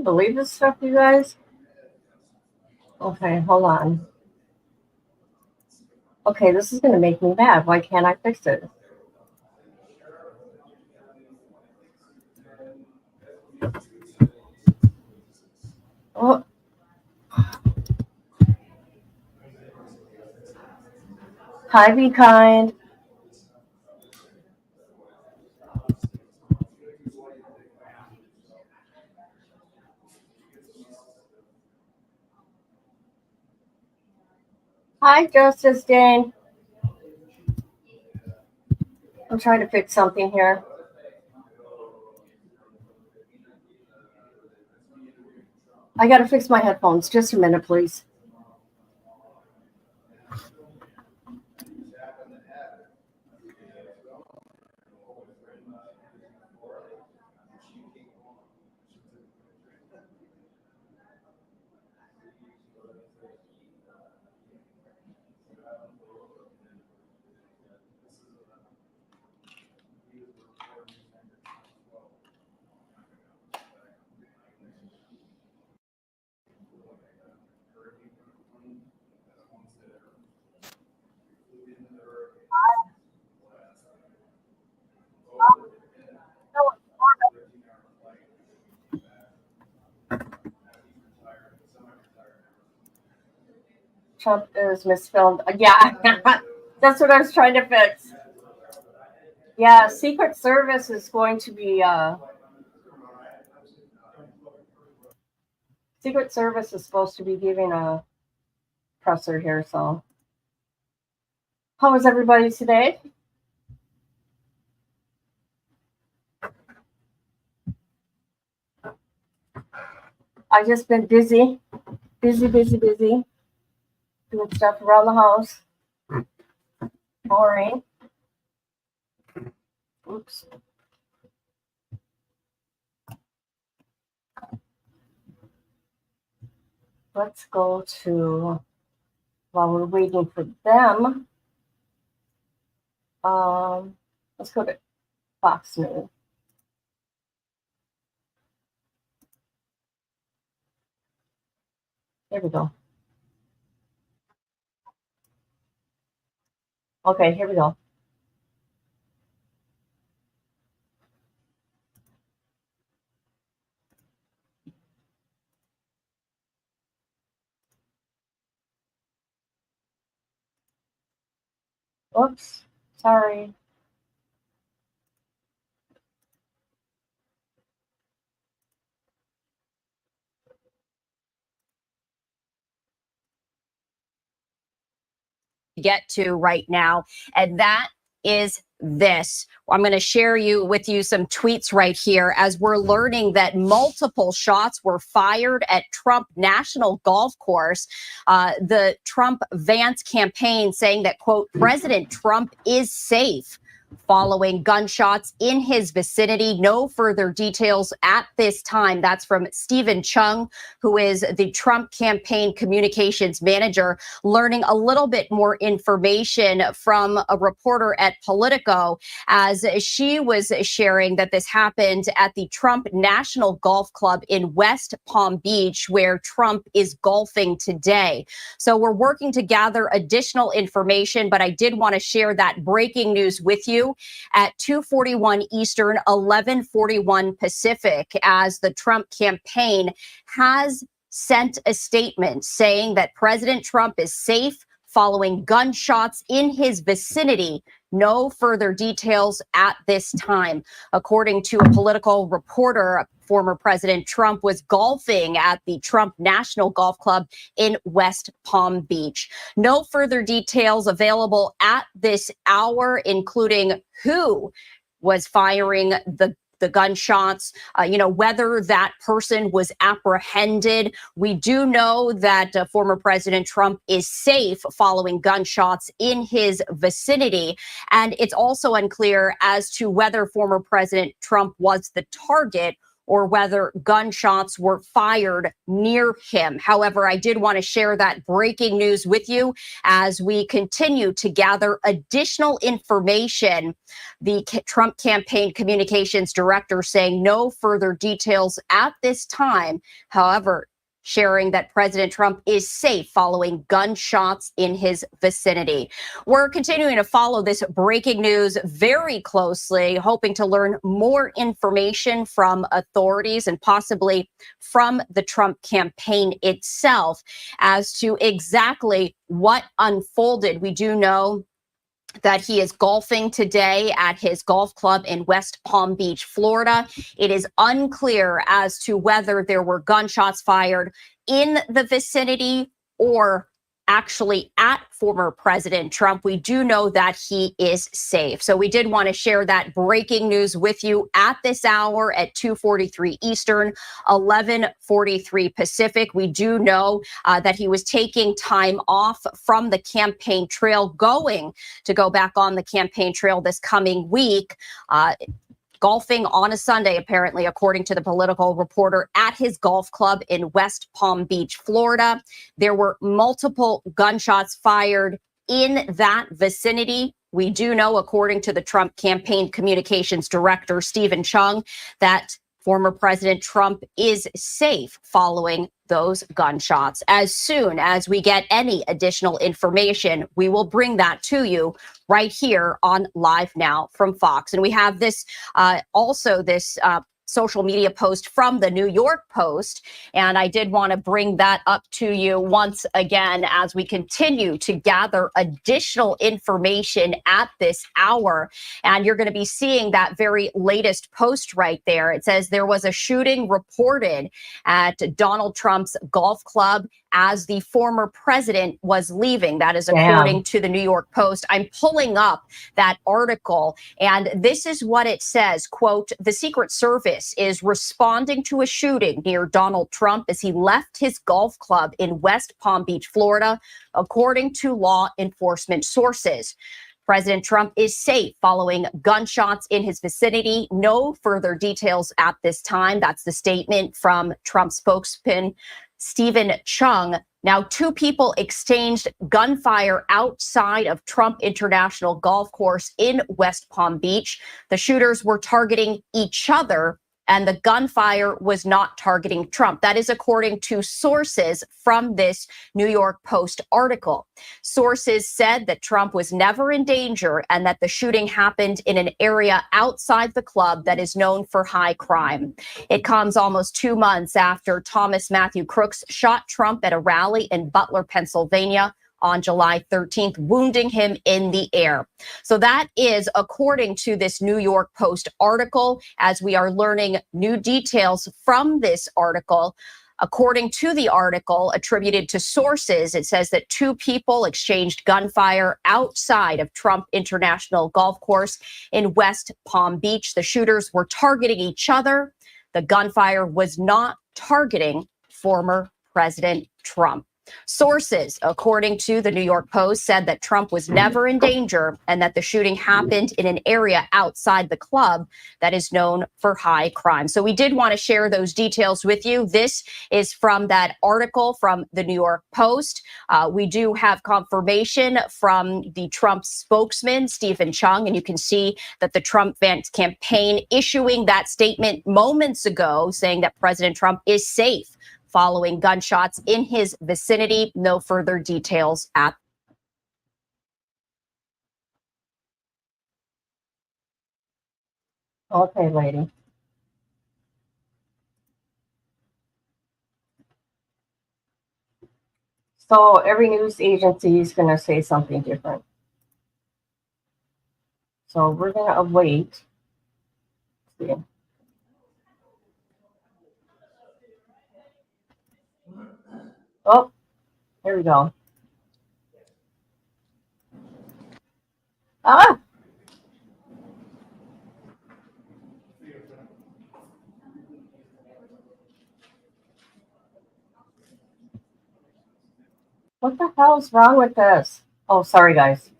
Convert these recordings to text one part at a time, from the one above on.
you believe this stuff, you guys? Okay, hold on. Okay, this is going to make me mad. Why can't I fix it? Oh. Hi, Be Kind. Hi, Justice Dane. I'm trying to fix something here. I got to fix my headphones. Just a minute, please. Trump is misspelled. Yeah, that's what I was trying to fix. Yeah, Secret Service is going to be. Secret Service is supposed to be giving a presser here. So, how was everybody today? I just been busy, doing stuff around the house. Boring. Oops. Let's go to, while we're waiting for them, let's go to Fox News. Here we go. Okay, here we go. Oops, sorry. Get to right now, and that is this. I'm going to share with you some tweets right here as we're learning that multiple shots were fired at Trump National Golf Course. The Trump Vance campaign saying that, quote, President Trump is safe following gunshots in his vicinity. No further details at this time. That's from Stephen Chung, who is the Trump campaign communications manager, learning a little bit more information from a reporter at Politico as she was sharing that this happened at the Trump National Golf Club in West Palm Beach, where Trump is golfing today. So we're working to gather additional information, but I did want to share that breaking news with you at 2:41 Eastern, 11:41 Pacific, as the Trump campaign has sent a statement saying that President Trump is safe following gunshots in his vicinity. No further details at this time. According to a Political reporter, former President Trump was golfing at the Trump National Golf Club in West Palm Beach. No further details available at this hour, including who was firing the gunshots, whether that person was apprehended. We do know that former President Trump is safe following gunshots in his vicinity. And it's also unclear as to whether former President Trump was the target or whether gunshots were fired near him. However, I did want to share that breaking news with you as we continue to gather additional information. The Trump campaign communications director saying no further details at this time. However, sharing that President Trump is safe following gunshots in his vicinity. We're continuing to follow this breaking news very closely, hoping to learn more information from authorities and possibly from the Trump campaign itself as to exactly what unfolded. We do know that he is golfing today at his golf club in West Palm Beach, Florida. It is unclear as to whether there were gunshots fired in the vicinity or actually at former President Trump. We do know that he is safe. So we did want to share that breaking news with you at this hour at 2:43 Eastern, 11:43 Pacific. We do know that he was taking time off from the campaign trail, going to go back on the campaign trail this coming week. Golfing on a Sunday, apparently, according to the Political Reporter, at his golf club in West Palm Beach, Florida. There were multiple gunshots fired in that vicinity. We do know, according to the Trump campaign communications director, Stephen Chung, that former President Trump is safe following those gunshots. As soon as we get any additional information, we will bring that to you right here on Live Now from Fox. And we have this also this social media post from the New York Post. And I did want to bring that up to you once again as we continue to gather additional information at this hour. And you're going to be seeing that very latest post right there. It says there was a shooting reported at Donald Trump's golf club as the former president was leaving. That is according to the New York Post. I'm pulling up that article, and this is what it says, quote, "The Secret Service is responding to a shooting near Donald Trump as he left his golf club in West Palm Beach, Florida, according to law enforcement sources. President Trump is safe following gunshots in his vicinity. No further details at this time." That's the statement from Trump spokesman Stephen Chung. Now, two people exchanged gunfire outside of Trump International Golf Course in West Palm Beach. The shooters were targeting each other, and the gunfire was not targeting Trump. That is according to sources from this New York Post article. Sources said that Trump was never in danger and that the shooting happened in an area outside the club that is known for high crime. It comes almost 2 months after Thomas Matthew Crooks shot Trump at a rally in Butler, Pennsylvania, on July 13th, wounding him in the air. So that is according to this New York Post article, as we are learning new details from this article. According to the article attributed to sources, it says that two people exchanged gunfire outside of Trump International Golf Course in West Palm Beach. The shooters were targeting each other. The gunfire was not targeting former President Trump. Sources, according to the New York Post, said that Trump was never in danger and that the shooting happened in an area outside the club that is known for high crime. So we did want to share those details with you. This is from that article from the New York Post. We do have confirmation from the Trump spokesman, Stephen Chung, and you can see that the Trump campaign issuing that statement moments ago saying that President Trump is safe following gunshots in his vicinity. No further details at. Okay, lady. So every news agency is going to say something different. So we're going to await. See. Oh, there we go. Ah! What the hell is wrong with this? Oh, sorry, guys.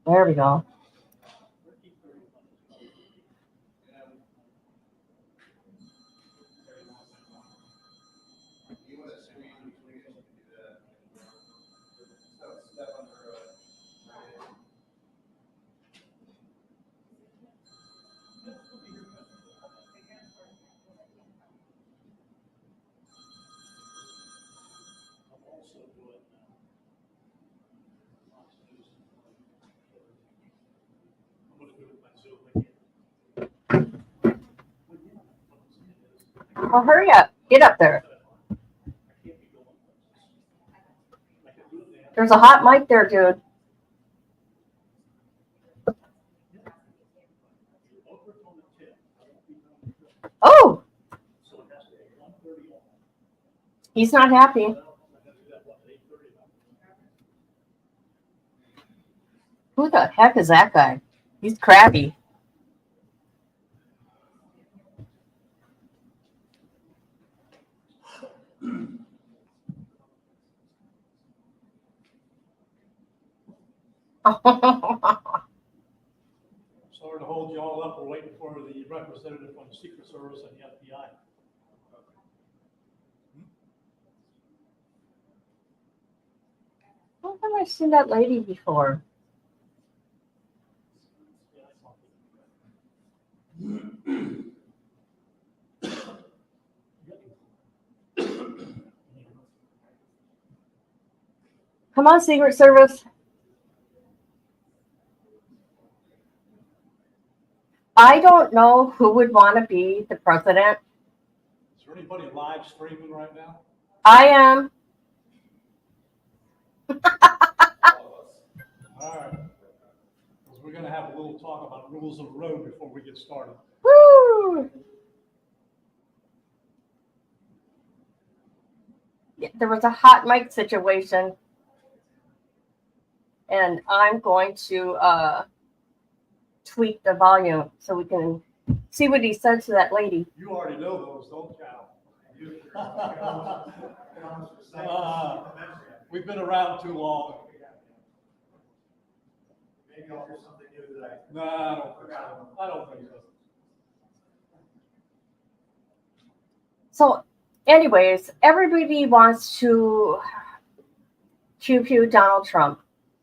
There we go. Oh, hurry up. Get up there. There's a hot mic there, dude. Oh! He's not happy. Who the heck is that guy? He's crabby. Sorry to hold you all up. We're waiting for the representative from the Secret Service and the FBI. Where have I seen that lady before? Come on, Secret Service. I don't know who would want to be the president. Is there anybody live streaming right now? I am. All right. Because we're going to have a little talk about rules of the road before we get started. Woo! Yeah, there was a hot mic situation. And I'm going to tweak the volume so we can see what he said to that lady. You already know those, don't you? We've been around too long. Maybe I'll hear something new that No, I don't think so. I don't think so. So, anyways, everybody wants to pew Donald Trump,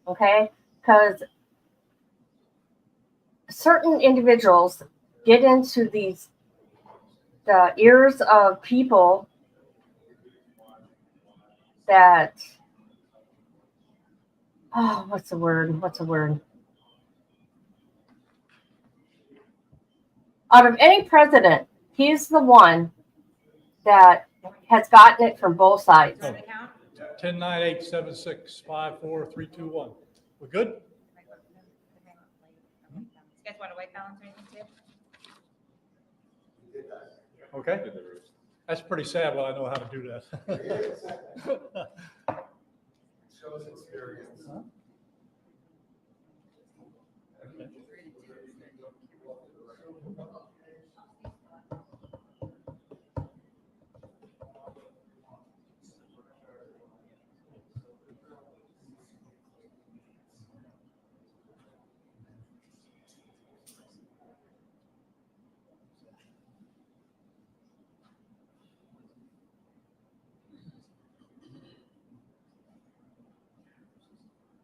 okay? Because certain individuals get into the ears of people that, oh, what's the word? Out of any president, he's the one that has gotten it from both sides. 10-9-8-7-6-5-4-3-2-1. We're good? You guys want a white balance or anything too? Okay. That's pretty sad, but I know how to do that. shows experience. Huh?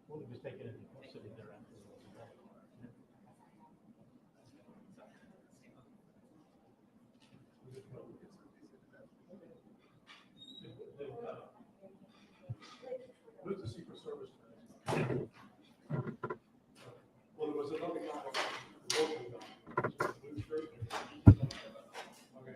We'll just take it in. We'll sit it there after. Who's the Secret Service? Well, there was another guy, local guy. Blue shirt. Okay.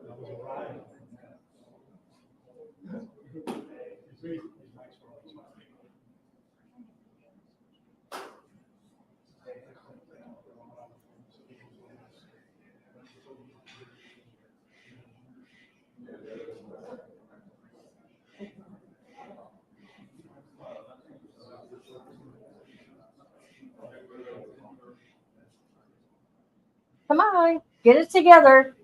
That was a ride. You see, he's nice for all his money. Come on, get it together.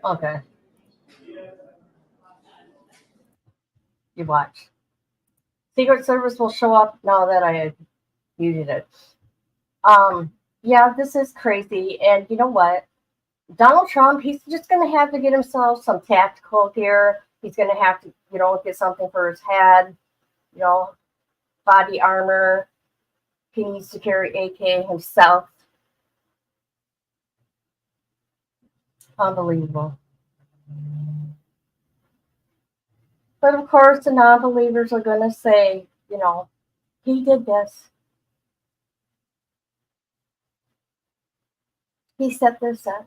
Okay. You watch. Secret Service will show up now that I had muted it. Yeah, this is crazy. And you know what? Donald Trump, he's just going to have to get himself some tactical gear. He's going to have to, get something for his head, body armor. He needs to carry AK himself. Unbelievable. But of course, the non-believers are going to say, he did this. He set this up.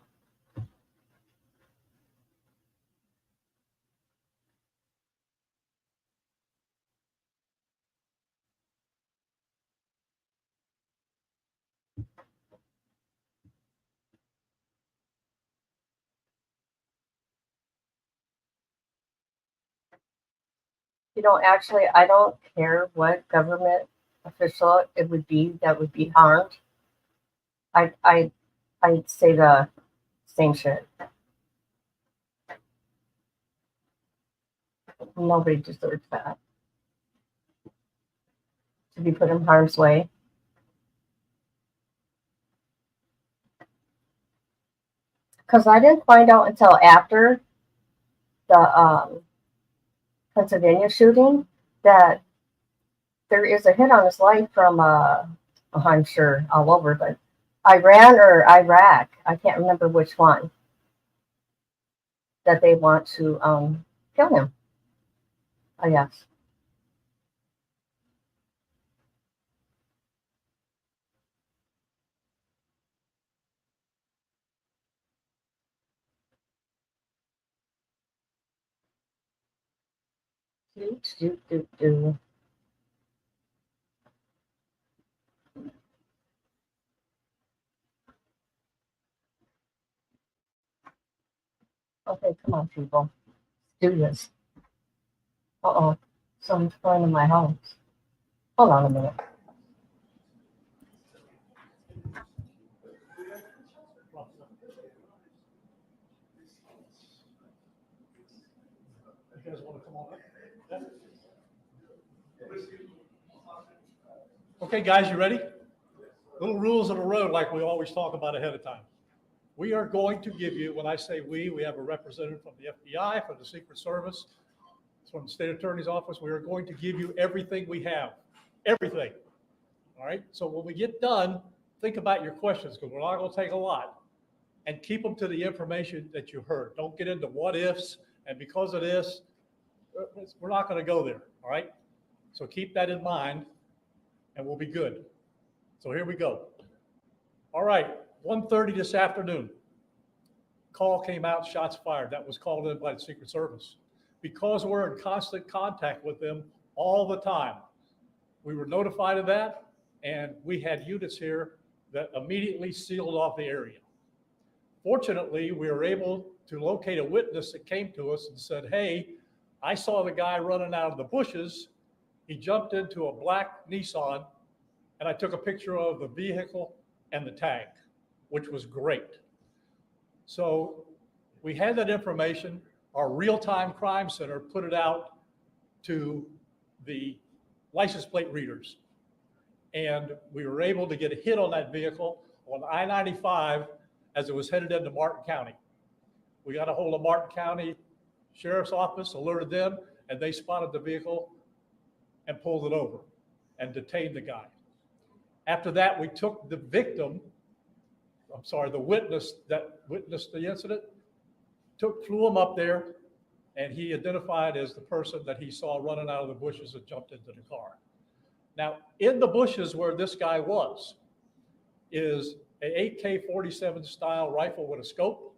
Actually, I don't care what government official it would be that would be harmed. I'd say the same shit. Nobody deserves that. To be put in harm's way. Because I didn't find out until after the Pennsylvania shooting that there is a hit on his life from, I'm sure all over, but Iran or Iraq, I can't remember which one, that they want to kill him, I guess. Do. Okay, come on, people. Let's do this. Uh-oh. Someone's going in my house. Hold on a minute. You guys want to come on up? Yeah. Okay, guys, you ready? Little rules of the road like we always talk about ahead of time. We are going to give you, when I say we have a representative from the FBI, from the Secret Service, from the State Attorney's Office. We are going to give you everything we have, everything. All right, so when we get done, think about your questions because we're not going to take a lot, and keep them to the information that you heard. Don't get into what ifs, and because of this, we're not going to go there. All right, so keep that in mind and we'll be good. So here we go. All right, 1:30 this afternoon. Call came out, shots fired. That was called in by the Secret Service. because we're in constant contact with them all the time. We were notified of that, and we had units here that immediately sealed off the area. Fortunately, we were able to locate a witness that came to us and said, hey, I saw the guy running out of the bushes. He jumped into a black Nissan, and I took a picture of the vehicle and the tag, which was great. So we had that information. Our real-time crime center put it out to the license plate readers. And we were able to get a hit on that vehicle on I-95 as it was headed into Martin County. We got a hold of Martin County Sheriff's Office, alerted them, and they spotted the vehicle and pulled it over and detained the guy. After that, we took the the witness that witnessed the incident, flew him up there, and he identified as the person that he saw running out of the bushes and jumped into the car. Now, in the bushes where this guy was is an AK-47 style rifle with a scope,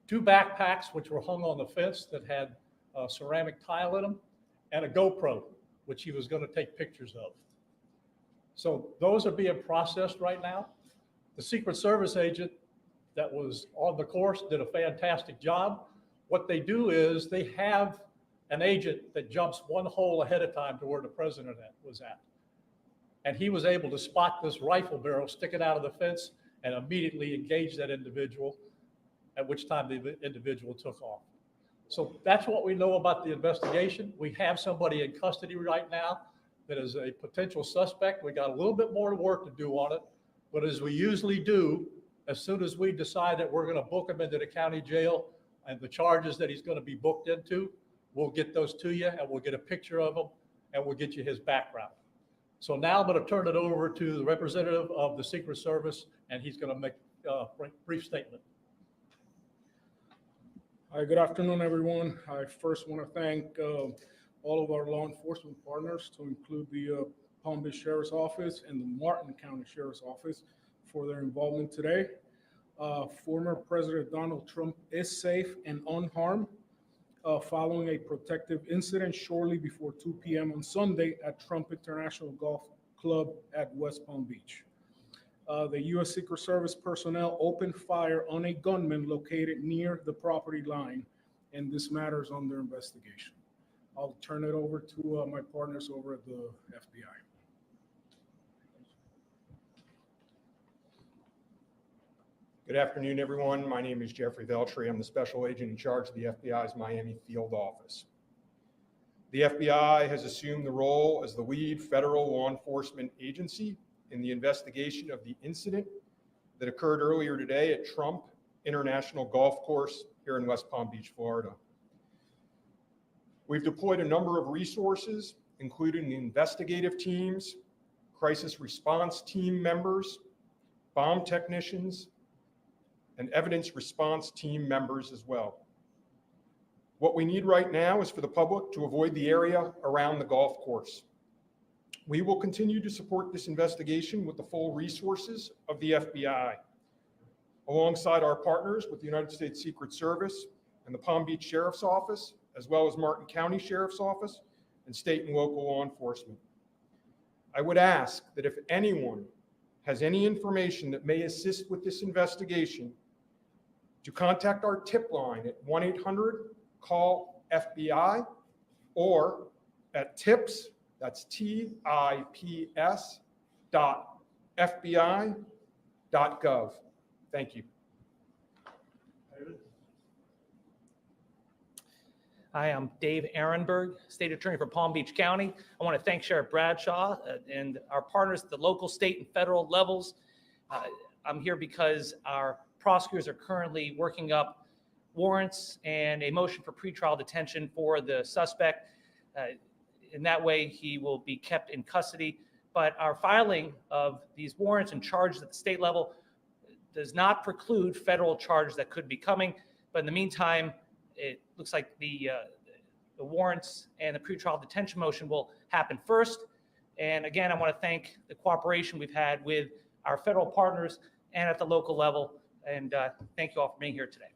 2 backpacks which were hung on the fence that had a ceramic tile in them, and a GoPro, which he was going to take pictures of. So those are being processed right now. The Secret Service agent that was on the course did a fantastic job. What they do is they have an agent that jumps one hole ahead of time to where the president was at. And he was able to spot this rifle barrel sticking out of the fence and immediately engage that individual, at which time the individual took off. So that's what we know about the investigation. We have somebody in custody right now that is a potential suspect. We got a little bit more work to do on it, but as we usually do, as soon as we decide that we're going to book him into the county jail and the charges that he's going to be booked into, we'll get those to you and we'll get a picture of him and we'll get you his background. So now I'm going to turn it over to the representative of the Secret Service, and he's going to make a brief statement. Hi, good afternoon, everyone. I first want to thank all of our law enforcement partners, to include the Palm Beach Sheriff's Office and the Martin County Sheriff's Office, for their involvement today. Former President Donald Trump is safe and unharmed following a protective incident shortly before 2 p.m. on Sunday at Trump International Golf Club at West Palm Beach. The U.S. Secret Service personnel opened fire on a gunman located near the property line, and this matter is under investigation. I'll turn it over to my partners over at the FBI. Good afternoon, everyone. My name is Jeffrey Veltri. I'm the special agent in charge of the FBI's Miami field office. The FBI has assumed the role as the lead federal law enforcement agency in the investigation of the incident that occurred earlier today at Trump International Golf Course here in West Palm Beach, Florida. We've deployed a number of resources, including investigative teams, crisis response team members, bomb technicians, and evidence response team members as well. What we need right now is for the public to avoid the area around the golf course. We will continue to support this investigation with the full resources of the FBI, alongside our partners with the United States Secret Service and the Palm Beach Sheriff's Office, as well as Martin County Sheriff's Office and state and local law enforcement. I would ask that if anyone has any information that may assist with this investigation, to contact our tip line at 1-800-CALL-FBI or at tips, that's tips.fbi.gov. Thank you. Hi, I'm Dave Ehrenberg, State Attorney for Palm Beach County. I want to thank Sheriff Bradshaw and our partners at the local, state, and federal levels. I'm here because our prosecutors are currently working up warrants and a motion for pretrial detention for the suspect. In that way, he will be kept in custody. But our filing of these warrants and charges at the state level does not preclude federal charges that could be coming. But in the meantime, it looks like the warrants and the pretrial detention motion will happen first. And again, I want to thank the cooperation we've had with our federal partners and at the local level. And thank you all for being here today.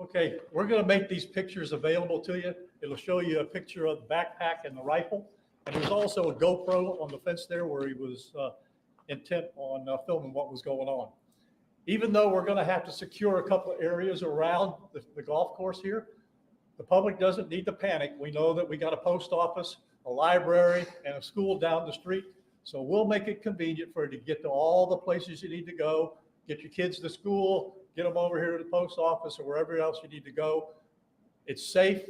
Okay, we're going to make these pictures available to you. It'll show you a picture of the backpack and the rifle. And there's also a GoPro on the fence there where he was intent on filming what was going on. Even though we're going to have to secure a couple of areas around the golf course here, the public doesn't need to panic. We know that we got a post office, a library, and a school down the street. So we'll make it convenient for you to get to all the places you need to go, get your kids to school, get them over here to the post office or wherever else you need to go. It's safe.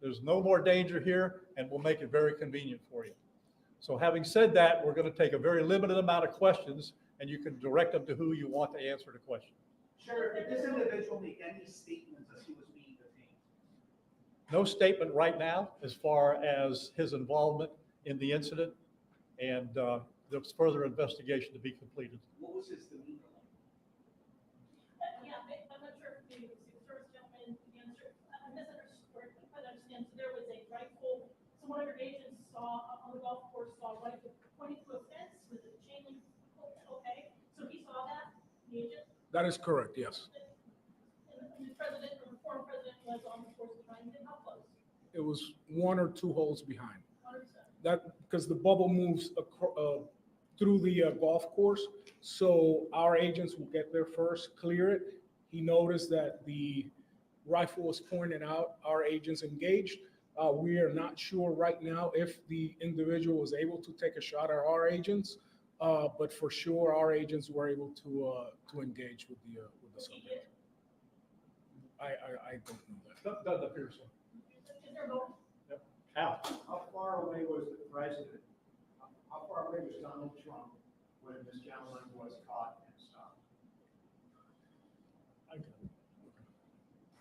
There's no more danger here, and we'll make it very convenient for you. So having said that, we're going to take a very limited amount of questions, and you can direct them to who you want to answer the question. Sheriff, did this individual make any statements as he was being detained? No statement right now as far as his involvement in the incident, and there's further investigation to be completed. What was his demeanor like? Yeah, I'm not sure if the Secret Service gentleman answered. I misunderstood, but I understand. So there was a rifle. So one of your agents saw on the golf course saw a rifle pointing to a fence with a chain link. Okay, so he saw that. The agent. That is correct, yes. And the president or the former president was on the course behind him. How close? It was 1 or 2 holes behind. 100%. That, because the bubble moves through the golf course, so our agents will get there first, clear it. He noticed that the rifle was pointed out, our agents engaged. We are not sure right now if the individual was able to take a shot at our agents, but for sure, our agents were able to engage with the subject. I don't know that. Doesn't appear so. Is there more? Al? How far away was the president? How far away was Donald Trump when this gentleman was caught and stopped?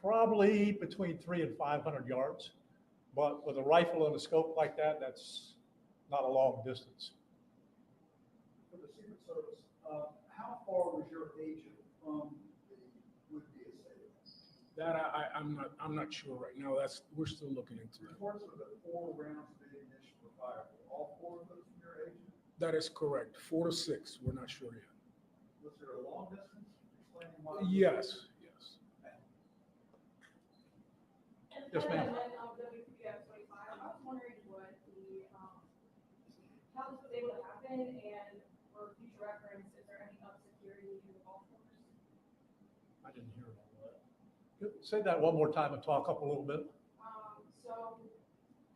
Probably between 300 and 500 yards, but with a rifle and a scope like that, that's not a long distance. For the Secret Service, how far was your agent from the would-be assailant? That I'm not sure right now. We're still looking into it. Reports of the 4 rounds of ammunition were fired. Were all 4 of those from your agent? That is correct. 4 to 6. We're not sure yet. Was there a long distance? Explaining why? Yes, yes. And Yes, ma'am. WPF 25, I was wondering what how this was able to happen, and for future reference, is there any up security in the golf course? I didn't hear all that. Say that one more time and talk up a little bit. So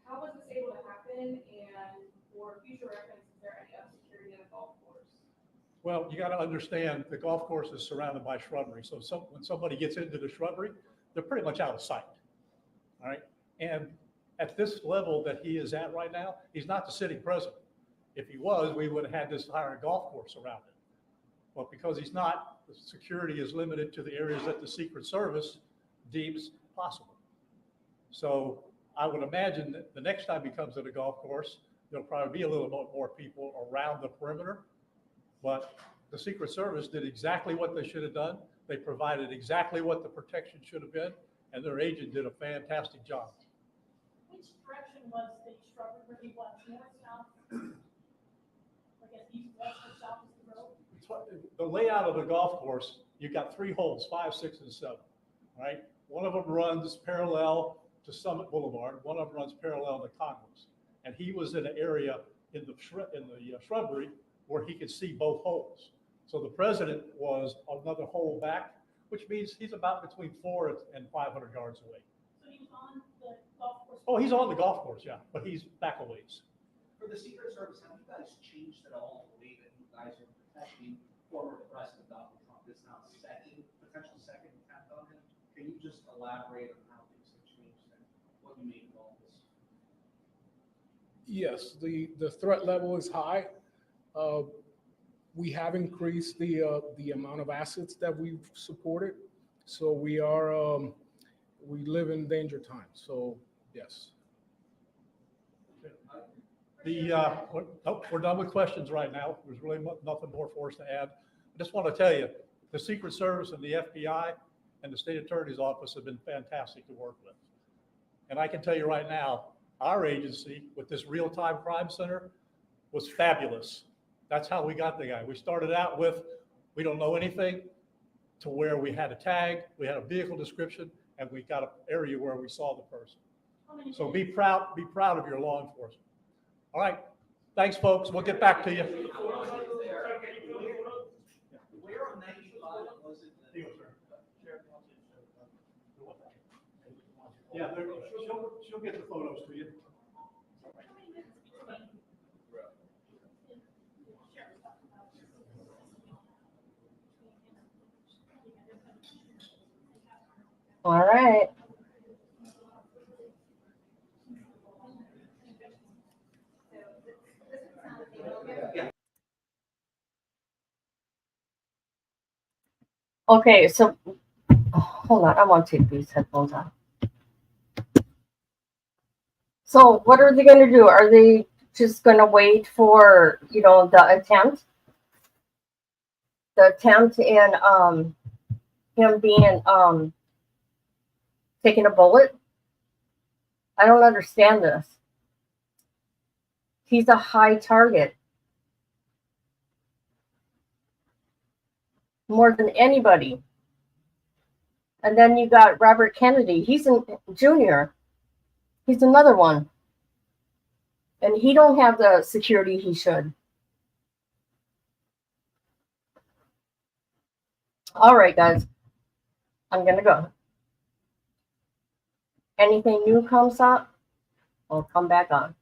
how was this able to happen, and for future reference, is there any up security in the golf course? Well, you got to understand the golf course is surrounded by shrubbery. So when somebody gets into the shrubbery, they're pretty much out of sight. All right. And at this level that he is at right now, he's not the sitting president. If he was, we would have had this entire golf course around it. But because he's not, the security is limited to the areas that the Secret Service deems possible. So I would imagine that the next time he comes to the golf course, there'll probably be a little bit more people around the perimeter. But the Secret Service did exactly what they should have done. They provided exactly what the protection should have been, and their agent did a fantastic job. Which direction was the shrubbery? Were they what, north, south? I guess east, west, or south is the road? The layout of the golf course, you've got 3 holes, 5, 6, and 7, right? One of them runs parallel to Summit Boulevard. One of them runs parallel to Congress. And he was in an area in the shrubbery where he could see both holes. So the president was another hole back, which means he's about between 400 and 500 yards away. So he was on the golf course? Oh, he's on the golf course, yeah, but he's back a ways. For the Secret Service, have you guys changed at all the way that you guys are protecting former President Donald Trump? This now potential second attempt on him. Can you just elaborate on how things have changed and what you made of all this? Yes, the threat level is high. We have increased the amount of assets that we've supported. So we live in danger times. So yes. We're done with questions right now. There's really nothing more for us to add. I just want to tell you, the Secret Service and the FBI and the State Attorney's Office have been fantastic to work with. And I can tell you right now, our agency with this real-time crime center was fabulous. That's how we got the guy. We started out with, we don't know anything, to where we had a tag, we had a vehicle description, and we got an area where we saw the person. How many So minutes? be proud of your law enforcement. All right, thanks, folks. We'll get back to you. Where on 95 was it? Yeah, she'll get the photos to you. How many minutes between? All right. Okay, so hold on, I want to take these headphones off. So what are they going to do? Are they just going to wait for, the attempt? The attempt and him being taking a bullet? I don't understand this. He's a high target. More than anybody. And then you got Robert Kennedy. He's a junior. He's another one. And he don't have the security he should. All right, guys. I'm going to go. Anything new comes up, I'll come back on.